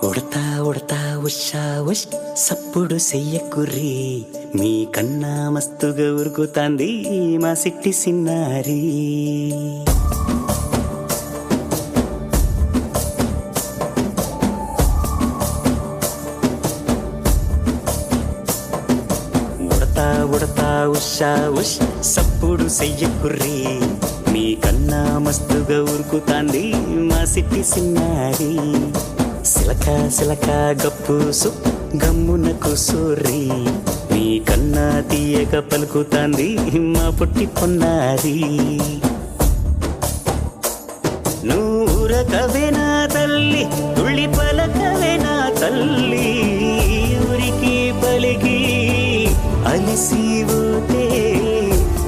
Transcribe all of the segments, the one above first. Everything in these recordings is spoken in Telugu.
ఉడతా ఉడతా ఉషా ఉష్ సప్పుడు చెయ్యకుర్రి మీ కన్నా మస్తుగా ఉరుకుతాంది మా సిట్టి సిన్నారి. ఉడతా ఉడతా ఉషా ఉష్ సప్పుడు చెయ్యకుర్రి మీ కన్నా మస్తుగా ఉరుకుతాంది మా సిట్టి సిన్నారి. సిలక సిలక గప్పుసు గమ్మున కూసోర్రి మీ కన్నా తీయక పలుకుతాంది మా పుట్టి పొన్నారి. నూరకవేనా తల్లి తుళ్ళి పలకవేనా తల్లి ఊరికి పలికి అలిసిపోతే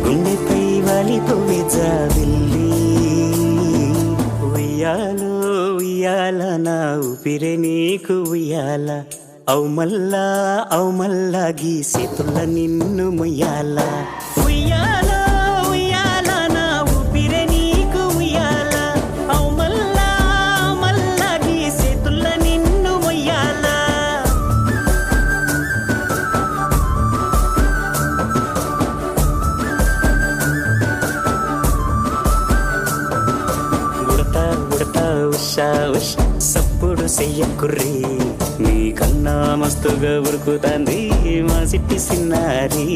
గుండెపై వాలిపోవే జాబిల్లి. ఉయ్యాలో ఉయ్యాల నా ఊపిరే నీకు ఉయ్యాల అవు మల్లా గీసేతుల నిన్ను ముయ్యాల. ఉయ్యాల ఉయ్యాల నా ఊపిరే నీకు ఉయ్యాల అవు మల్లా గీసేతుల నిన్ను ముయ్యాల. ఉడతా ఉడతా ఉషా ఉష్ సప్పుడు చెయ్యకుర్రి మీ కన్నా మస్తుగా ఉరుకుతాంది మా సిట్టి సిన్నారి.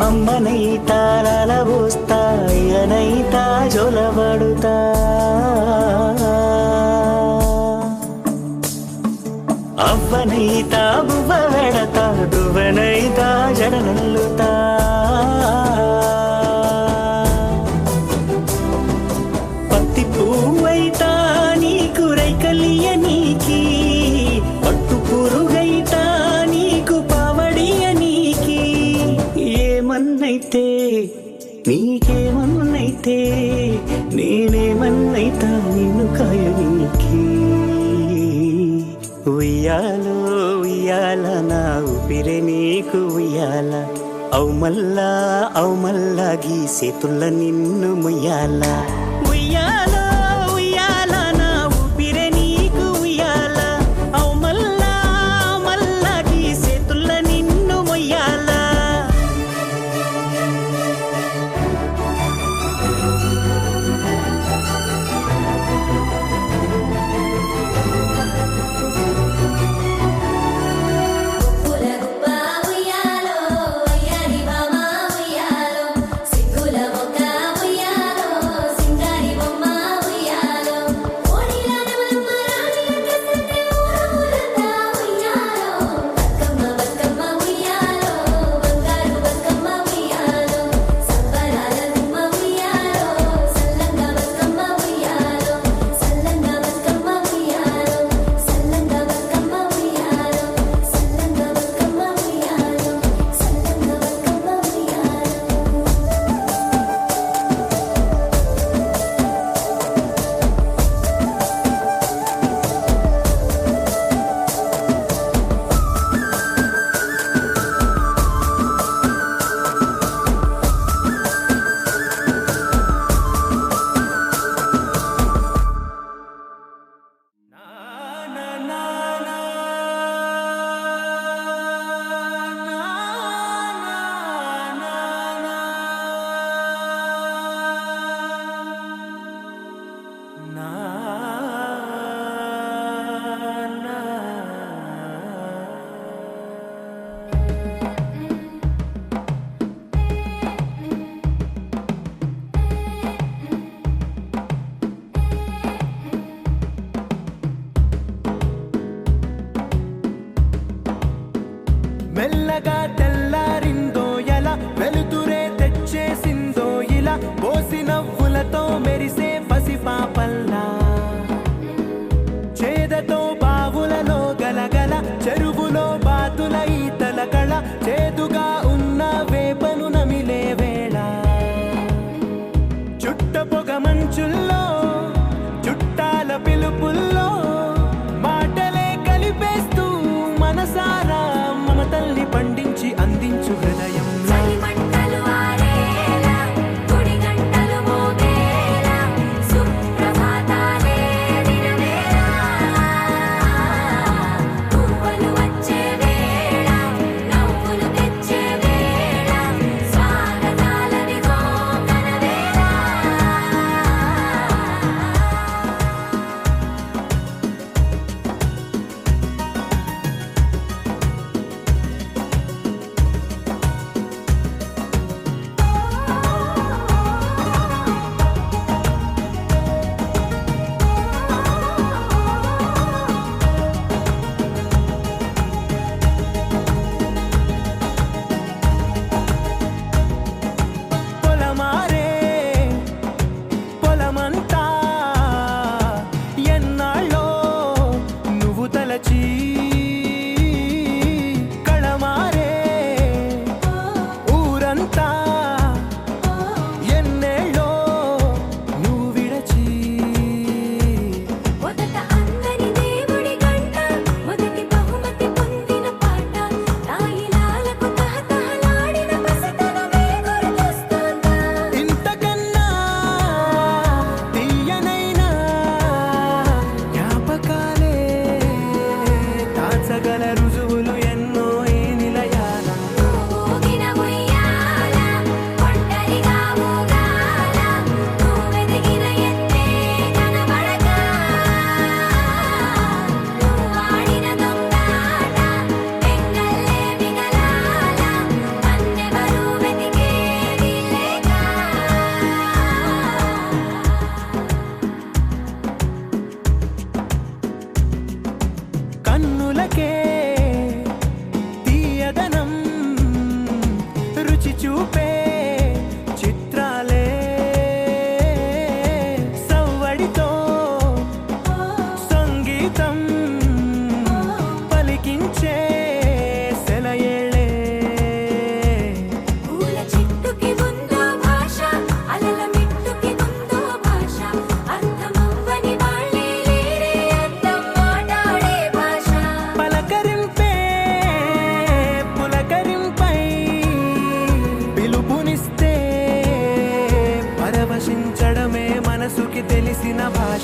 అమ్మనైతా లాలబోస్తా అయ్యనైతా జోలబడుతా అవ్వనైతా బువ్వ వెడతా దువ్వనైతా జడనల్లుతా. పత్తి పువ్వైతా నీకు రైకలియ నీకి పట్టు పురుగైతా నీకు పావడియ నీకి. ఏమన్నైతే నీకేమన్నైతే నేనేమన్నైతా నిన్ను కాయనికి. ఉయ్యాలో ఉయ్యాల నా ఊపిరే నీకు ఉయ్యాల అవు మల్లా గీసేతుల నిన్ను ముయ్యాల. ఉయ్యాలో ఉయ్యాల నా ఊపిరే నీకు ఉయ్యాల అవు మల్లా గీసేతుల నిన్ను ముయ్యాల. మెల్లగా తెల్లారిందో ఎలా వెలుతురే తెచ్చేసిందో ఇలా పోసి నవ్వులతో మెరిసే పసిపాపల్లా.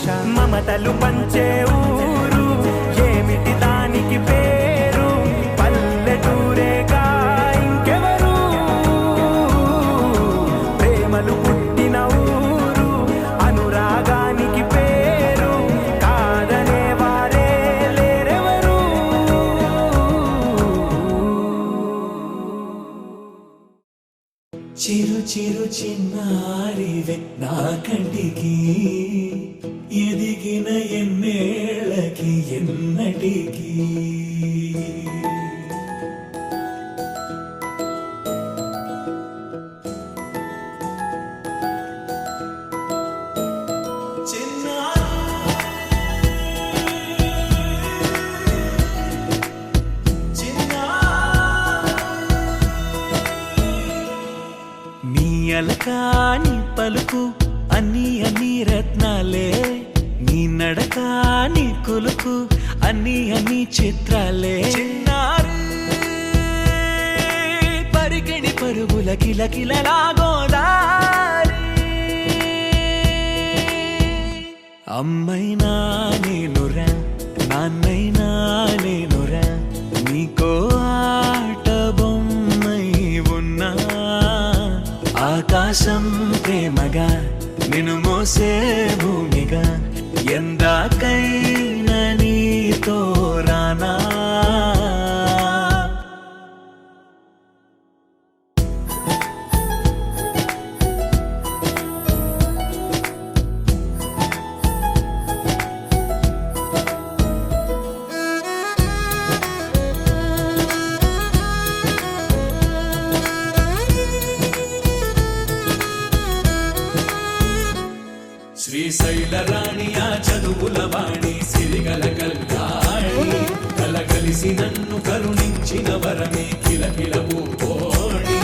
భాష మమతలు పంచే ఊరు ఏమిటి దానికి పేరు పల్లెటూరేగా ఇంకెవరు ప్రేమలు పుట్టిన ఊరు అనురాగానికి పేరు కాదనే వారే లేరెవరు చిరు చిరు చిన్నారివే నా కంటికి ఎదిగిన ఎన్నేళ్ళకి ఎన్నటికి అలకాని పలుకు అన్ని అన్ని రత్నాలే నీ నడకాని కులుకు అన్ని అన్ని చిత్రాలే చిన్నారు పరిగిణి పరుగుల కిలకిలలాగోదారి అమ్మైనా నేనురా నాన్నైనా నేనురా నీకో ఆట బొమ్మై ఉన్నా ఆకాశం ప్రేమగా నిన్ను మోసే భూమిగా ఎందాకైనా నీతో రానా శ్రీశైల రాణియా చదువుల వాణి సిరిగల కల్యాణి కలగలిసి నన్ను కరుణించిన వరమే కిలకిల ఊకోణి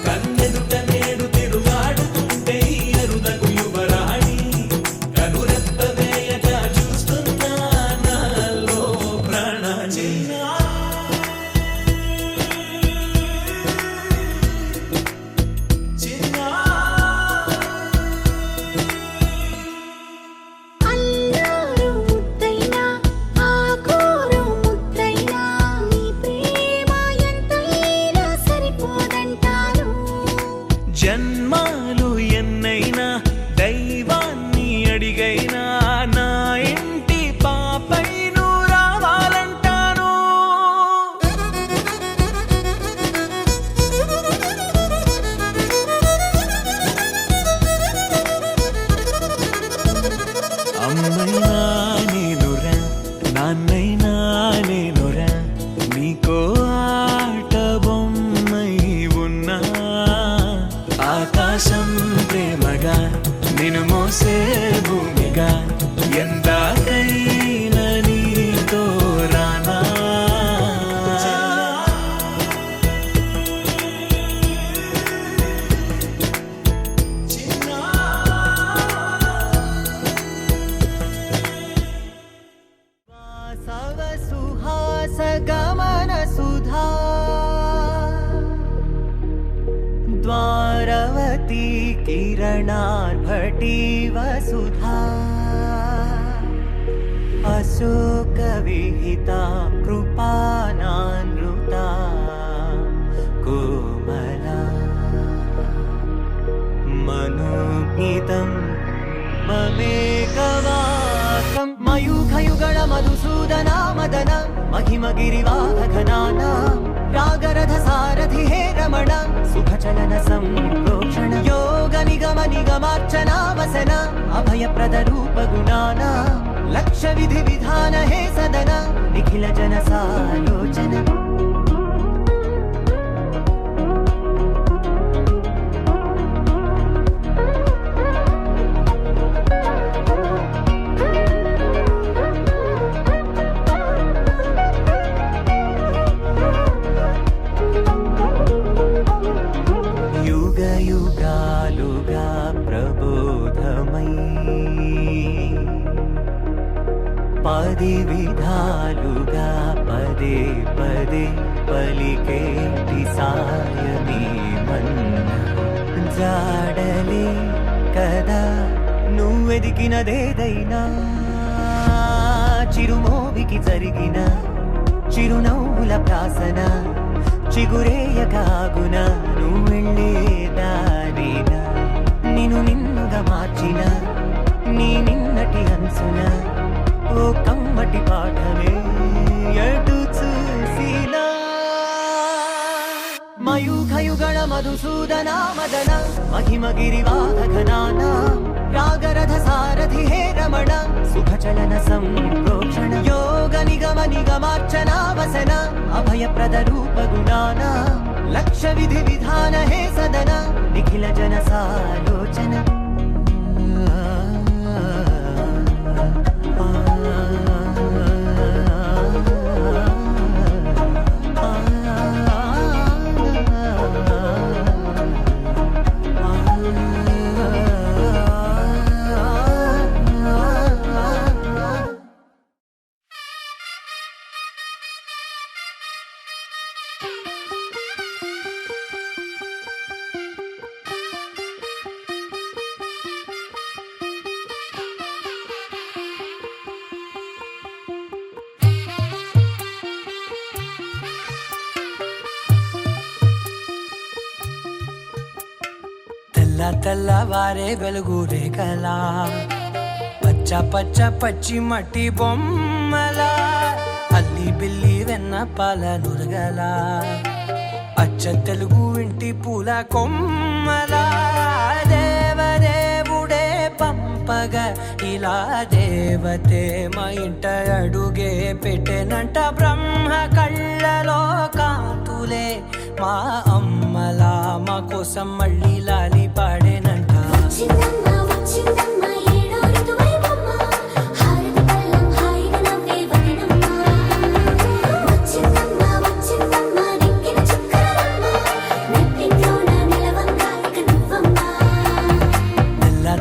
కన్నెదుట నేడు తిరుగాడుతుంటే అరుదకు యువరాణి కనురెప్పవేయగా చూస్తున్నా నాలో ప్రాణ జన్మాలు ఎన్నైనా దైవాన్ని అడిగైనా నా ఇంటి పాపై నువ్వు రావాలంటాను అమ్మైనా నేనురా నాన్నైనా నేనురా నీకో ఆట బొమ్మై ఉన్నా ఆకాశం ప్రేమగా నిన్ను మోసే భూమిగా ఎందాకైనా నీతో రానా వాసవ సుహాస గమన సుధా द्वारवती किरणार्भटी वसुधा अशोकविहिता कृपानानृता कोमला मनोज्ञितं ममेकवाकं मयूखयुगळ मधुसूदना मदन महिमगिरिवाहघनाना रागरथ सारथि हे रमण सुखचलन संप्रोक्षण योग निगम निगमार्चना वसन अभयप्रद रूप गुणाना लक्ष्य विधि विधान हे सदन निखिल जन सालोचन युगालुगा प्रबोधमयी पदि विधालुगा पदे पदे पलिकेटि सायमी मन्न जाडले कदा నువ్వెదికినదేదైనా చిరుమోవికి జరిగిన చిరునవ్వుల ప్రాసన చిగురేయకాగున నువ్వెళ్ళేదానేనా నిన్ను నిన్నుగా మార్చిన నీ నిన్నటి అంచున ఓ కమ్మటి పాఠమే ఎటు చూసినా మయూఖయుగణ మధుసూదన మదన మహిమగిరివాహఘనాన రాగరథ సారథి హే రమణ సుఖచలన సంప్రోక్షణ యోగ నిగమ నిగమార్చనా వసన అభయప్రద రూప గుణాన లక్ష్య విధి విధాన హే సదన నిఖిల జన సాలోచన తెల్లవారే వెలుగు రేఖలా పచ్చ పచ్చ పచ్చి మట్టి బొమ్మలా అల్లి బిల్లి వెన్న పాల నురగలా అచ్చ తెలుగు ఇంటి పూల కొమ్మలా దేవదేవుడే పంపగా ఇలా దేవతే మా ఇంట అడుగే పెట్టెనంట బ్రహ్మ కళ్ళలో కాంతులే మా అమ్మలా మా కోసం మళ్ళీ లాలి పాడేనంట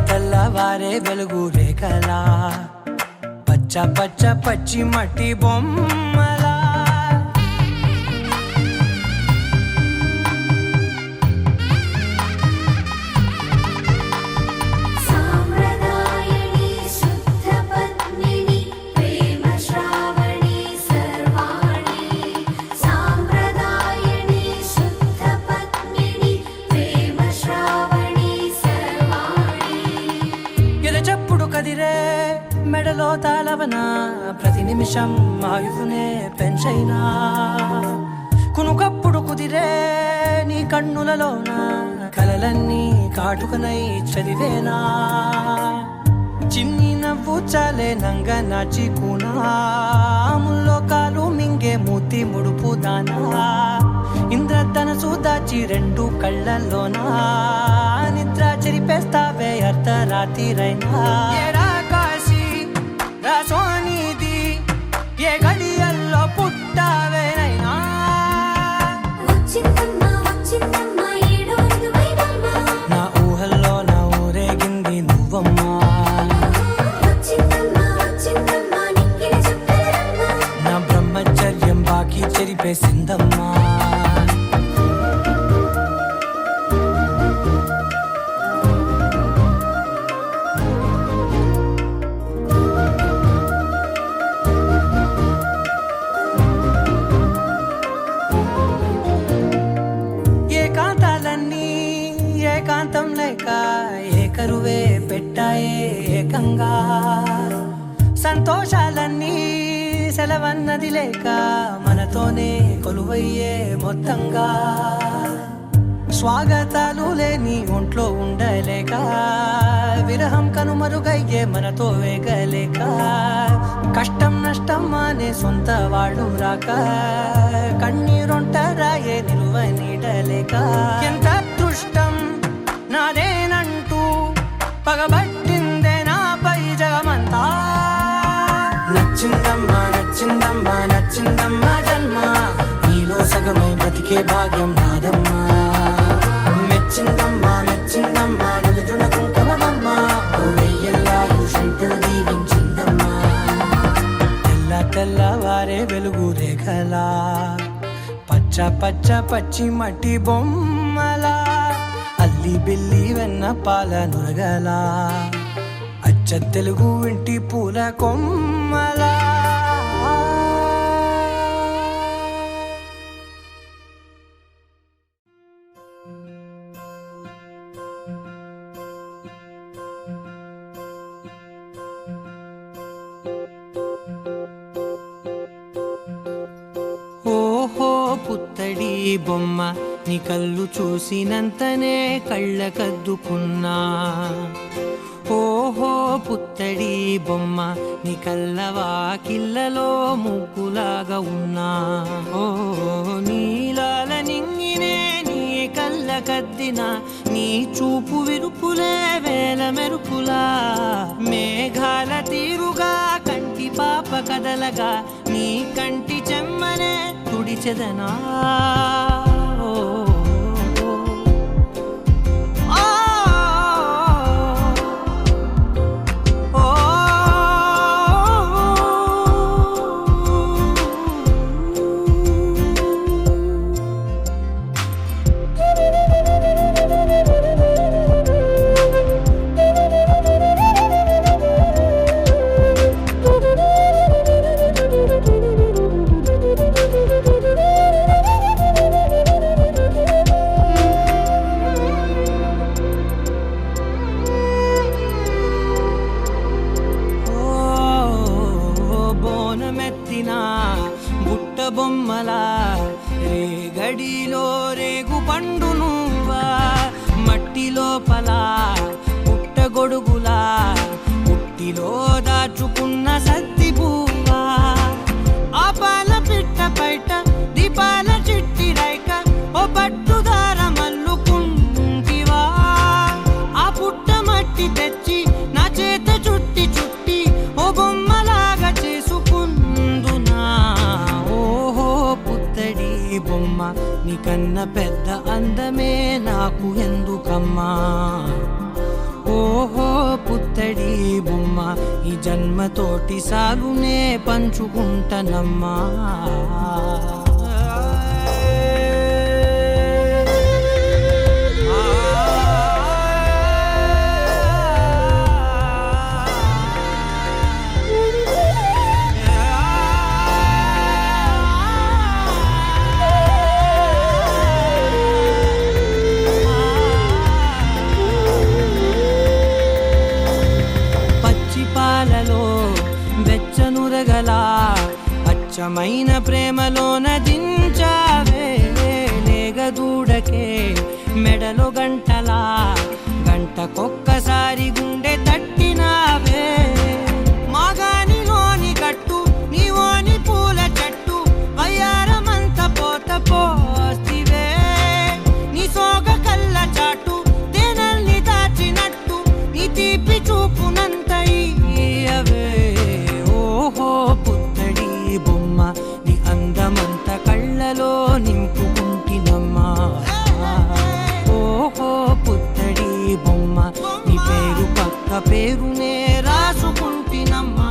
తెల్లవారే వెలుగు రేఖలా పచ్చ పచ్చ పచ్చి మట్టి బొమ్మలా మెడలో తాళవన ప్రతి నిమిషం ఆయువునే పెంచైనా కునుకప్పుడు కుదిరే నీ కన్నులలోన కలలన్నీ కాటుకనై చదివేనా చిన్ని నవ్వు చాలే నంగ నాచి కూనాముల్లో కాలు మింగే మూతి ముడుపు దానా ఇంద్రధనసు దాచి రెండు కళ్ళల్లోనా నిద్ర చెరిపేస్తావే అర్ధరాత్రిరైనా సోనిది ఏ గడియల్లో పుట్టావేనైనా నా ఊహల్లో నా ఊరేగింది నువ్వమ్మా నా బ్రహ్మచర్యం బాకీ చెరిపేసిందమ్మా ఏకాంతం లేక ఏకరువే పెట్టాయే ఏకంగా సంతోషాలన్నీ సెలవన్నది లేక మనతోనే కొలువయ్యే మొత్తంగా స్వాగతాలు లేని ఒంట్లో ఉండలేక విరహం కనుమరుగయ్యే మనతో వేగలేక కష్టం నష్టం అనే సొంత వాడు రాక కన్నీరొంటరాయే నిలువ నీడలేక ఎంత అదృష్టం నాదేనంటూ పగబట్టిందే నాపై జగమంతా నచ్చిందమ్మా నచ్చిందమ్మా నచ్చిందమ్మా జన్మ నీలో సగమై బ్రతికే భాగ్యం నాదమ్మా మెచ్చిందమ్మా మెచ్చిందమ్మా నిలుచున కుంకుమమ్మా దీవించిందమ్మా తెల్లవారే వెలుగు రేఖలా పచ్చ పచ్చ పచ్చి మట్టి బొమ్మలా అల్లి బిల్లి వెన్న పాల నురగలా అచ్చ తెలుగు ఇంటి పూల కొమ్మలా పుత్తడి బొమ్మ నీ కళ్ళు చూసినంతనే కళ్ళకద్దుకున్నా ఓహో పుత్తడి బొమ్మ నీ కళ్ళవాకిళ్ళలో ముగ్గులాగా ఉన్నా ఓ నీలాల నింగినే నీ కళ్ళకద్దిన నీ చూపు విరుపులే వేల మెరుపులా మేఘాల తీరుగా కంటి పాప కదలగా నీ కంటి చెమ్మనే తుడిచెదనా బుట్ట బొమ్మలా రేగడిలో రేగు పండు నువ్వా మట్టి లోపల పుట్ట గొడుగులా పుట్టిలో దాచుకున్న సత్తి పువ్వా ఆ పాల పిట్ట బయట దీపాల చిట్టి రైక ఓ పట్టుదార మల్లుకుంటివా ఆ పుట్ట మట్టి తెచ్చి నా చేత చుట్టి చుట్టి ఓ బొమ్మలాగా చేసుకుందునా ఓహో పుత్తడి బొమ్మ నీకన్న పెద్ద అందమే నాకు ఎందుకమ్మా ఓహో పుత్తడి బొమ్మ ఈ జన్మతోటి సాలునే పంచుకుంటనమ్మా వెచ్చనురగలా అచ్చమైన ప్రేమలోన దించావే లేగదూడకే మెడలో గంటలా గంటకొక్కసారి గుండె తట్టినావే మాగానిలోని గట్టు నీవోని పూల చెట్టు వయ్యారమంత పోత పోస్తివే నీ సోగ కళ్ళ చాటు తేనల్ని దాచినట్టు నీ తీపి చూపునంత ఇయ్యవే ఓహో పుత్తడి బొమ్మ నీ అందమంత కళ్ళలో నింపుకుంటినమ్మా ఓహో పుత్తడి బొమ్మ నీ పేరు పక్క పేరునే రాసుకుంటినమ్మా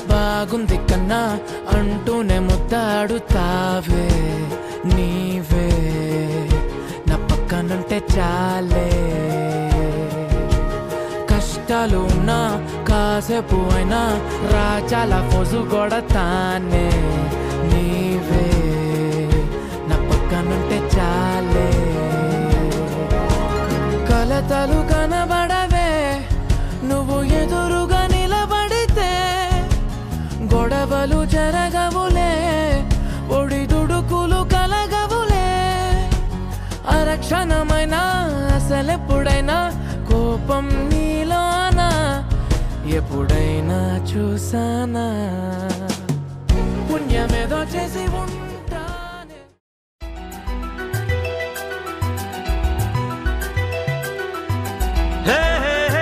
బాగుంది కన్నా అంటూనే ముద్దాడుతావే నీవే నా పక్కనుంటే చాలే కష్టాలు ఉన్నా కాసేపు అయినా రాజాల ఫోజు కొడతానే నీవే నా పక్కనుంటే చాలే కలతలు కనబడవే నువ్వు ఎదురుగా నిలబడితే గొడవలు జరగవులే ఒడిదుడుకులు కలగవులే అరక్షణమైనా అసలెప్పుడైనా కోపం నీలోనా ఎప్పుడైనా చూసానా పుణ్యమేదో చేసి ఉంటానే హే హే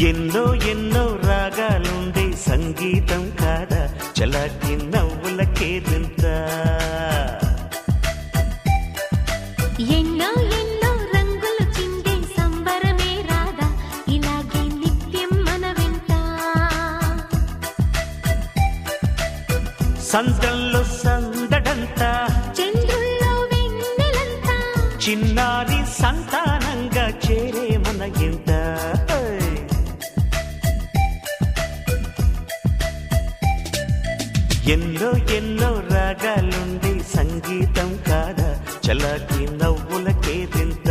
ఎన్నో ఎన్నో రాగాలుండే సంగీతం కాదా చలాకి నవ్వులకేదింత ఎన్నో ఎన్నో రంగులు చిందే సంబరమే రాదా ఇలాగే నిత్యం మన వెంట సందల్లో సందడంతా చంద్రుల్లో వెన్నెలంతా చిన్నారి సంతానంగా చేరే మన ఇంట ఎన్నో ఎన్నో రాగాలుండే సంగీతం కాదా చలాకి నవ్వులకేదింత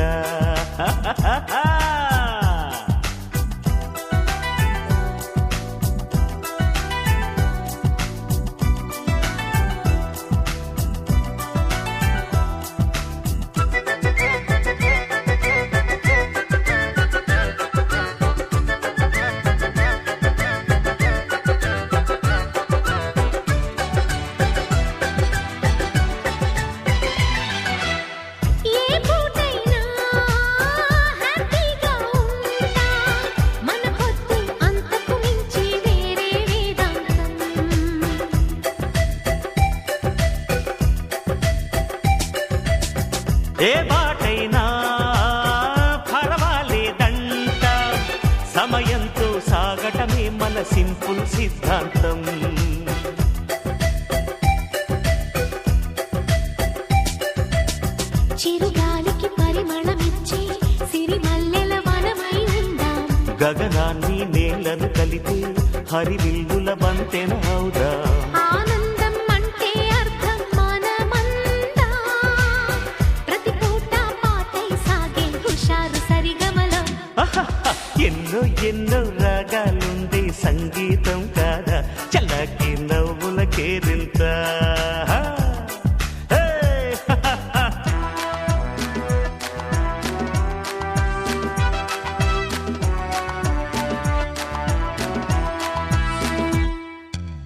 ఏ పూటైనా హ్యాపీగా ఉంటా మన పొద్దు అంతకు మించి వేరే వేదాంతం ఏ బాటైనా పర్వాలేదంట సమయంతో సాగటమే మన సింపుల్ సిద్ధాంతం చిరుగాలికి పరిమళమిచ్చే సిరిమల్లెల వనమై ఉందాం గగనాన్ని నేలను కలిపి హరివిల్లుల బంతెన అవుదా ఆనందం అంటే అర్థం మనమందా ప్రతి పూట పాటై సాగే హుషారు సరిగమలో ఎన్నో ఎన్నో రాగాలుండే సంగీతం కాదా చల్లకి నవ్వులకేరింత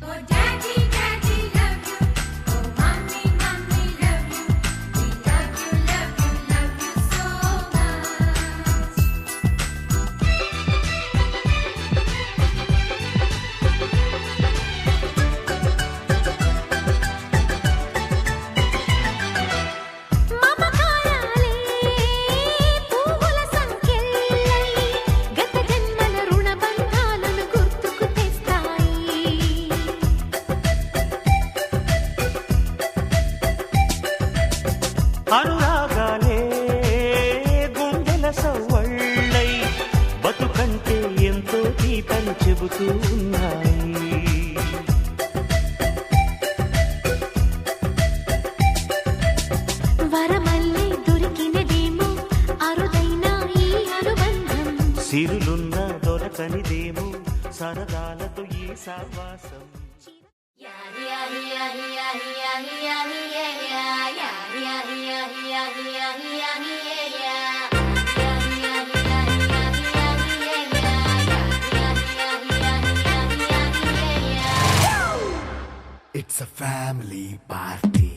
Oh daddy daddy love you oh mommy mommy love you we love you so much మమకారాలే పువ్వుల సంకెళ్ళై గత జన్మల రుణ బంధాలను గుర్తుకు తెస్తాయి అనురాగాలే గుండెల సవ్వళ్ళై బతుకంటే ఎంతో తీపని చెబుతూ ఉన్నాయి వరమల్లే దొరికినదేమో అరుదైన ఈ అనుబంధం సిరులున్న దొరకనిదేమో సరదాలతో ఈ సావాసం It's a family party.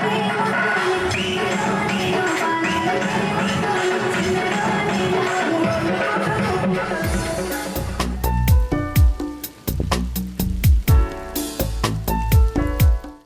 Thank you.